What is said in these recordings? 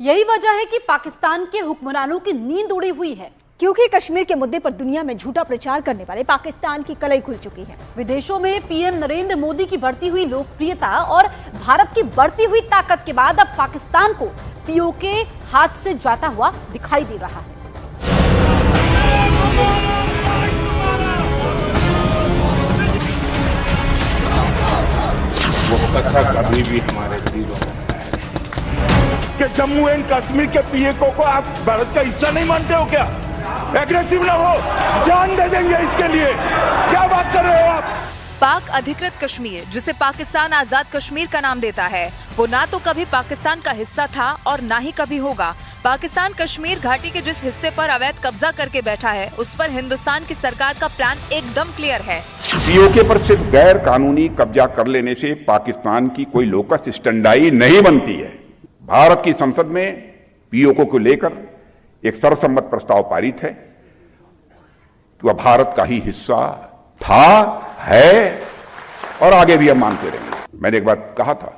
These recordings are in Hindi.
यही वजह है कि पाकिस्तान के हुक्मरानों की नींद उड़ी हुई है, क्योंकि कश्मीर के मुद्दे पर दुनिया में झूठा प्रचार करने वाले पाकिस्तान की कलई खुल चुकी है। विदेशों में पीएम नरेंद्र मोदी की बढ़ती हुई लोकप्रियता और भारत की बढ़ती हुई ताकत के बाद अब पाकिस्तान को पीओके हाथ से जाता हुआ दिखाई दे रहा है। वो कसा कभी भी हमारे दिलों में कि जम्मू एंड कश्मीर के पीएको को आप भारत का हिस्सा नहीं मानते हो क्या? एग्रेसिव ना हो, जान दे देंगे इसके लिए। क्या बात कर रहे हो आप? पाक अधिकृत कश्मीर, जिसे पाकिस्तान आजाद कश्मीर का नाम देता है, वो ना तो कभी पाकिस्तान का हिस्सा था और ना ही कभी होगा। पाकिस्तान कश्मीर घाटी के जिस हिस्से पर अवैध कब्जा करके बैठा है, उस पर हिंदुस्तान की सरकार का प्लान एकदम क्लियर है। पीओके पर सिर्फ गैर कानूनी कब्जा कर लेने से पाकिस्तान की कोई लोकस स्टैंडाई नहीं बनती है। भारत की संसद में पीओके को लेकर एक सर्वसम्मत प्रस्ताव पारित है कि वह भारत का ही हिस्सा था, है और आगे भी हम मानते रहेंगे। मैंने एक बात कहा था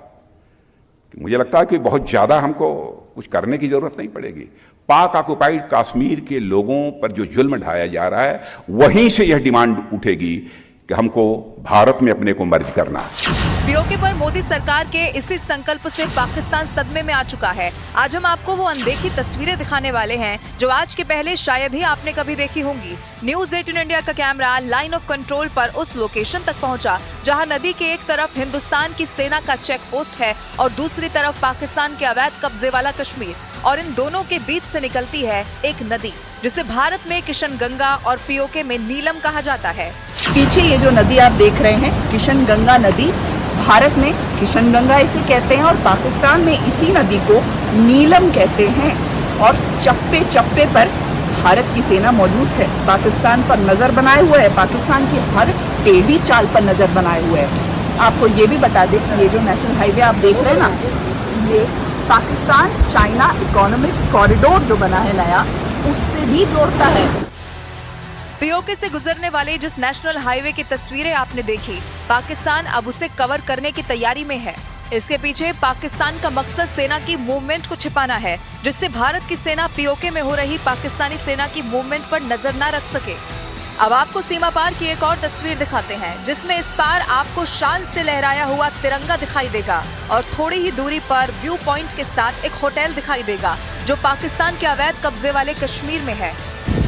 कि मुझे लगता है कि बहुत ज्यादा हमको कुछ करने की जरूरत नहीं पड़ेगी। पाक ऑक्युपाइड कश्मीर के लोगों पर जो जुल्म ढाया जा रहा है, वहीं से यह डिमांड उठेगी कि हमको भारत में अपने को मर्ज करना है। पीओके पर मोदी सरकार के इसी संकल्प से पाकिस्तान सदमे में आ चुका है। आज हम आपको वो अनदेखी तस्वीरें दिखाने वाले हैं जो आज के पहले शायद ही आपने कभी देखी होंगी। न्यूज़ 18 इंडिया का कैमरा लाइन ऑफ कंट्रोल पर उस लोकेशन तक पहुंचा जहां नदी के एक तरफ हिंदुस्तान की सेना का चेक पोस्ट है और दूसरी तरफ पाकिस्तान के अवैध कब्जे वाला कश्मीर, और इन दोनों के बीच से निकलती है एक नदी जिसे भारत में किशन गंगा और पीओके में नीलम कहा जाता है। पीछे ये जो नदी आप देख रहे हैं, किशन गंगा नदी, भारत में किशन गंगा इसे कहते हैं और पाकिस्तान में इसी नदी को नीलम कहते हैं। और चप्पे चप्पे पर भारत की सेना मौजूद है, पाकिस्तान पर नजर बनाए हुए है, पाकिस्तान की हर टेढ़ी चाल पर नजर बनाए हुए है। आपको ये भी बता दें कि ये जो नेशनल हाईवे आप देख रहे हैं ना, ये पाकिस्तान चाइना इकोनॉमिक कॉरिडोर जो बना है नया, उससे भी जोड़ता है। पीओके से गुजरने वाले जिस नेशनल हाईवे की तस्वीरें आपने देखी, पाकिस्तान अब उसे कवर करने की तैयारी में है। इसके पीछे पाकिस्तान का मकसद सेना की मूवमेंट को छिपाना है, जिससे भारत की सेना पीओके में हो रही पाकिस्तानी सेना की मूवमेंट पर नजर न रख सके। अब आपको सीमा पार की एक और तस्वीर दिखाते हैं, जिसमें इस पार आपको शान से लहराया हुआ तिरंगा दिखाई देगा और थोड़ी ही दूरी पर व्यू पॉइंट के साथ एक होटल दिखाई देगा जो पाकिस्तान के अवैध कब्जे वाले कश्मीर में है।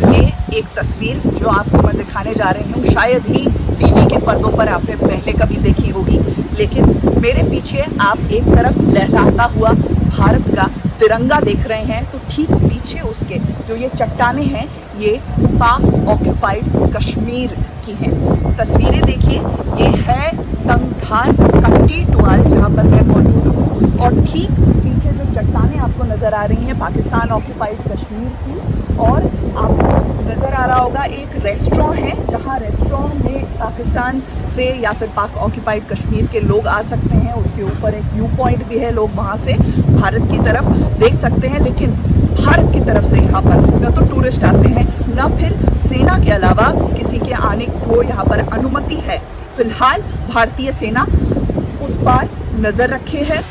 ये एक तस्वीर जो आपको मैं दिखाने जा रही हूँ, शायद ही टीवी के पर्दों पर आपने पहले कभी देखी होगी, लेकिन मेरे पीछे आप एक तरफ लहराता हुआ भारत का तिरंगा देख रहे हैं, तो ठीक पीछे उसके जो ये चट्टानें हैं, ये पाक ऑक्युपाइड कश्मीर की हैं। तस्वीरें देखिए, ये है तंगधार कट्टी टुआल जहाँ पर मैं मौजूद हूँ, और ठीक पीछे जो चट्टानें आपको नजर आ रही हैं पाकिस्तान ऑक्युपाइड कश्मीर की, और आपको नजर आ रहा होगा एक रेस्टोरेंट है जहाँ रेस्टोरेंट में पाकिस्तान से या फिर पाक ऑक्युपाइड कश्मीर के लोग आ सकते हैं। उसके ऊपर एक व्यू पॉइंट भी है, लोग वहाँ से भारत की तरफ देख सकते हैं। लेकिन भारत की तरफ से यहाँ पर न तो टूरिस्ट आते हैं, न फिर सेना के अलावा किसी के आने को यहाँ पर अनुमति है। फिलहाल भारतीय सेना उस पर नजर रखे है।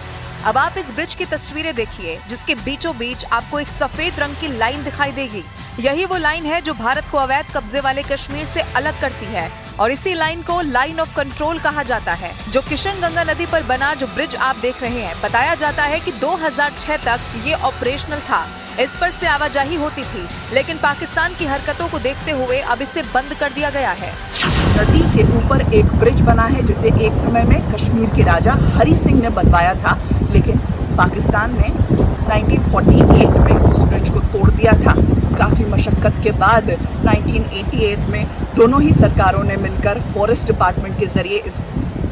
अब आप इस ब्रिज की तस्वीरें देखिए, जिसके बीचों बीच आपको एक सफेद रंग की लाइन दिखाई देगी। यही वो लाइन है जो भारत को अवैध कब्जे वाले कश्मीर से अलग करती है, और इसी लाइन को लाइन ऑफ कंट्रोल कहा जाता है, जो किशन गंगा नदी पर बना जो ब्रिज आप देख रहे हैं। बताया जाता है कि 2006 तक ये ऑपरेशनल था, इस पर से आवाजाही होती थी, लेकिन पाकिस्तान की हरकतों को देखते हुए अब इसे बंद कर दिया गया है। नदी के ऊपर एक ब्रिज बना है जिसे एक समय में कश्मीर के राजा हरी सिंह ने बनवाया था, लेकिन पाकिस्तान ने 1948 में उस ब्रिज को तोड़ दिया था। काफ़ी मशक्कत के बाद 1988 में दोनों ही सरकारों ने मिलकर फॉरेस्ट डिपार्टमेंट के जरिए इस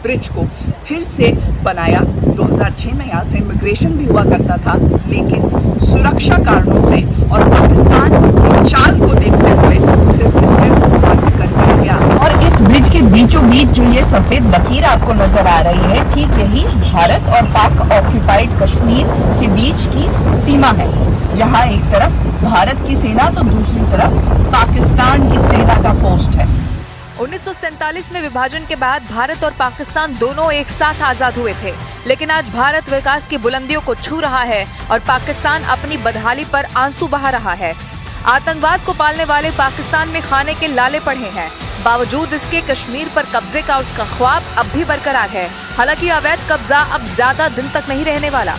ब्रिज को फिर से बनाया। 2006 में यहाँ से इमिग्रेशन भी हुआ करता था, लेकिन सुरक्षा कारणों से और पाकिस्तान की चाल को देखते हुए उसे फिर से बंद कर दिया गया। और इस ब्रिज के बीचों बीच जो ये सफेद लकीर आपको नजर आ रही है, ठीक यही भारत और पाक ऑक्युपाइड कश्मीर के बीच की सीमा है, जहाँ एक तरफ भारत की सेना तो दूसरी तरफ पाकिस्तान की सेना का पोस्ट है। 1947 में विभाजन के बाद भारत और पाकिस्तान दोनों एक साथ आजाद हुए थे, लेकिन आज भारत विकास की बुलंदियों को छू रहा है और पाकिस्तान अपनी बदहाली पर आंसू बहा रहा है। आतंकवाद को पालने वाले पाकिस्तान में खाने के लाले पड़े हैं। बावजूद इसके कश्मीर पर कब्जे का उसका ख्वाब अब भी बरकरार है। हालांकि अवैध कब्जा अब ज्यादा दिन तक नहीं रहने वाला।